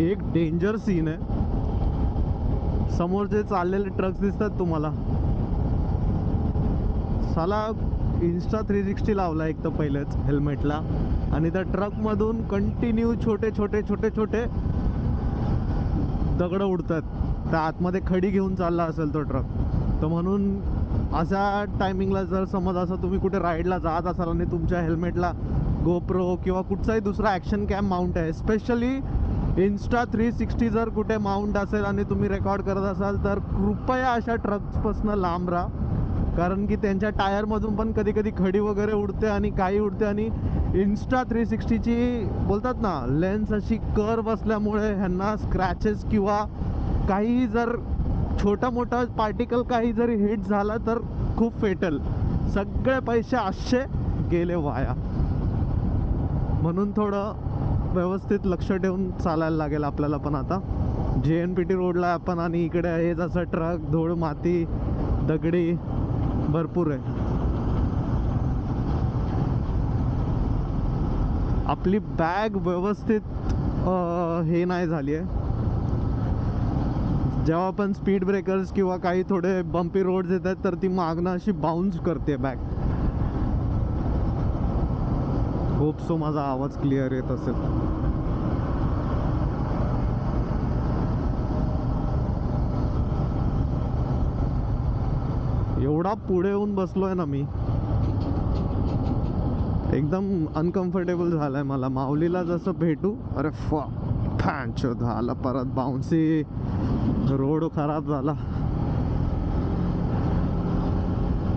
एक danger scene आहे. समोर जे चाललेले ट्रक्स दिसतात तुम्हाला, साला इन्स्टा 360 लावला एक तर पहिलेच हेल्मेटला, आणि त्या ट्रकमधून कंटिन्यू छोटे छोटे छोटे छोटे दगडं उडतात. त्या आतमध्ये खडी घेऊन चालला असेल तो ट्रक. तर म्हणून अशा टायमिंगला जर समज असं तुम्ही कुठे राईडला जात असाल आणि तुमच्या हेल्मेटला गोप्रो किंवा कुठचाही दुसरा ॲक्शन कॅम माउंट आहे, स्पेशली इन्स्टा 360 जर कुठे माउंट असेल आणि तुम्ही रेकॉर्ड करत असाल, तर कृपया अशा ट्रक्सपासून लांब राहा. कारण की त्यांच्या टायरमधून पण कधी कधी खडी वगैरे उडते आणि काही उडते. आणि इन्स्टा 360ची बोलतात ना लेन्स अशी कर्व असल्यामुळे ह्यांना स्क्रॅचेस किंवा काही जर छोटा मोठा पार्टिकल काही जरी हिट झाला तर खूप फेटल. सगळे पैसे असे गेले वाया. म्हणून थोडं व्यवस्थित लक्ष ठेवून चालायला लागेल आपल्याला पण. आता JNPT रोडला आपण, आणि इकडे हे जसं ट्रक, धूळ, माती, दगडी भरपूर आहे. आपली बॅग व्यवस्थित हे नाही झाली आहे. जेव्हा पण स्पीड ब्रेकर्स किंवा काही थोडे बम्पी रोड्स येतात तर ती मागणं अशी बाउन्स करते बॅग. होप सो माझा आवाज क्लिअर येत असेल. एवढा पुढे येऊन बसलोय ना मी, एकदम अनकम्फर्टेबल झालंय मला. माऊलीला जसं भेटू, अरे फॅनचो झाला परत बाउन्सी, रोड खराब झाला.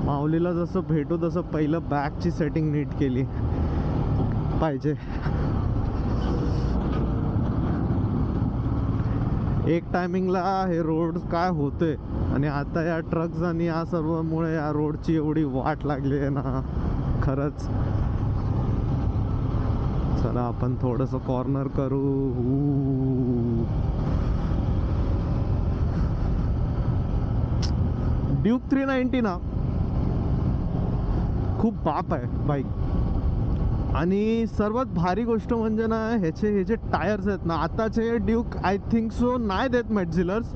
माऊलीला जसं भेटू तसं पहिलं बॅगची सेटिंग नीट केली पाहिजे. एक टायमिंगला हे रोड काय होते, आणि आता या ट्रक्स आणि या सर्वमुळे या रोडची एवढी वाट लागली आहे ना खरंच. चला आपण थोडंसं कॉर्नर करू. ड्यूक 390 ना खूप बाप आहे बाईक. आणि सर्वात भारी गोष्ट म्हणजे ना, हे जे टायर्स आहेत ना, आताचे ड्यूक आय थिंक सो नाही देत मेटझिलर्स.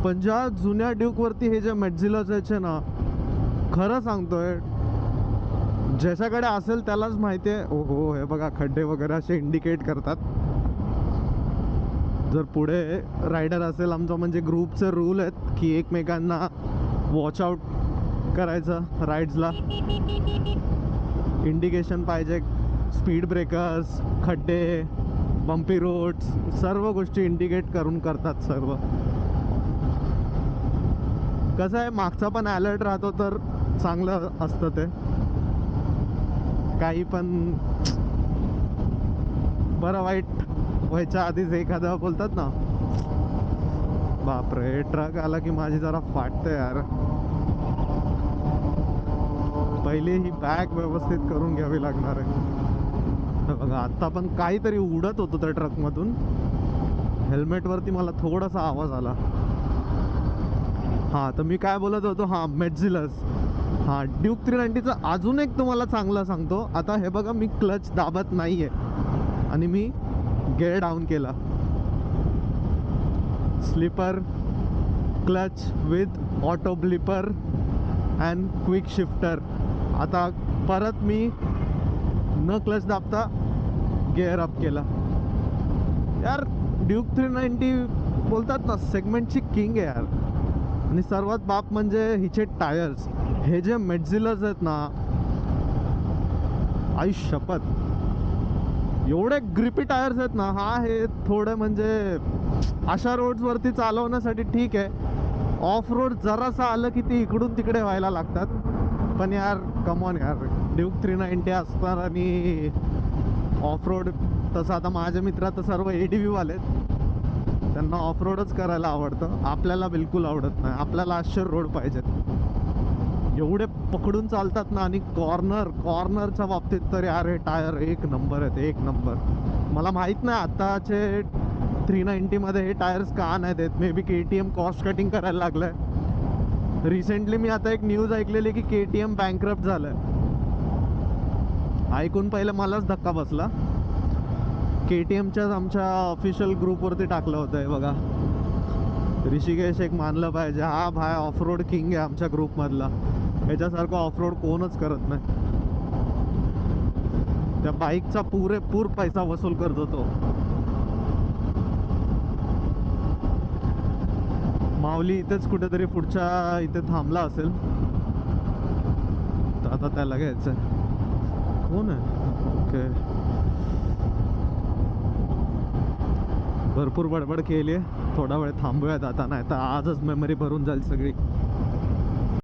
पण ज्या जुन्या ड्यूकवरती हे जे मेटझिलर्स यायचे ना, खरं सांगतोय, ज्याच्याकडे असेल त्यालाच माहिती आहे. ओहो, हे बघा खड्डे वगैरे असे इंडिकेट करतात. जर पुढे रायडर असेल आमचा, म्हणजे ग्रुपचे रूल आहेत की एकमेकांना वॉच आउट करायचं राईड्सला. इंडिकेशन पाहिजे, स्पीड ब्रेकर्स, खड्डे, बम्पी रोड्स, सर्व गोष्टी इंडिकेट करून करतात सर्व. कसं आहे, मागचा पण अलर्ट राहतो तर चांगलं असतं ते. काही पण बरं वाईट व्हायच्या आधीच एखादा बोलतात ना, बापरे ट्रक आला की माझी जरा फाटते यार. पहिले ही बॅग व्यवस्थित करून घ्यावी लागणार आहे. बघा आता पण काहीतरी उडत होतं त्या ट्रकमधून. हेल्मेटवरती मला थोडासा आवाज आला. हां, तर मी काय बोलत होतो, हां मेटझिलर्स. हां, ड्यूक 390चं अजून एक तुम्हाला चांगलं सांगतो. आता हे बघा, मी क्लच दाबत नाही आहे आणि मी गेअर डाऊन केला. Slipper clutch with auto blipper and quick shifter. आता परत मी न क्लच दाबता गेअर अप केला. यार ड्यूक 390 बोलतात ना सेगमेंटची किंग आहे यार. आणि सर्वात बाप म्हणजे हिचे टायर्स. हे जे मेटझिलर्स आहेत ना, आई शपथ, एवढे ग्रिपी टायर्स आहेत ना. हा हे थोडे म्हणजे अशा रोड्सवरती चालवण्यासाठी ठीक आहे. ऑफ रोड जरासं आलं की ती इकडून तिकडे व्हायला लागतात. पण यार कमॉन यार, ड्यूक 390 असणार आणि ऑफ रोड. तसं आता माझ्या मित्रात तर सर्व ADV वाले, त्यांना ऑफ रोडच करायला आवडतं. आपल्याला बिलकुल आवडत नाही. आपल्याला असे रोड पाहिजेत, एवढे पकडून चालतात ना. आणि कॉर्नरच्या बाबतीत तर यार हे टायर एक नंबर आहेत, एक नंबर. मला माहीत नाही आताचे 390मध्ये हे टायर्स का नाही देत. May be KTM cost cutting करायला लागलं आहे. रिसेंटली मी आता एक न्यूज ऐकलेली की KTM बँकरप्ट झालं आहे. ऐकून पहिले मलाच धक्का बसला. KTMच्याच आमच्या ऑफिशियल ग्रुपवरती टाकलं होतं आहे बघा. ऋषिकेश एक मानलं पाहिजे, हा भाई ऑफ रोड किंग आहे आमच्या ग्रुपमधला. याच्यासारखं ऑफ रोड कोणच करत नाही. त्या बाईकचा पुरेपूर पैसा वसूल करतो तो. माऊली इथेच कुठेतरी पुढच्या इथे थांबला असेल, तर आता त्याला घ्यायचं. कोण आहे? ओके, भरपूर बडबड केली आहे. थोडा वेळ थांबूयात आता, नाही तर आजच मेमरी भरून जाईल सगळी.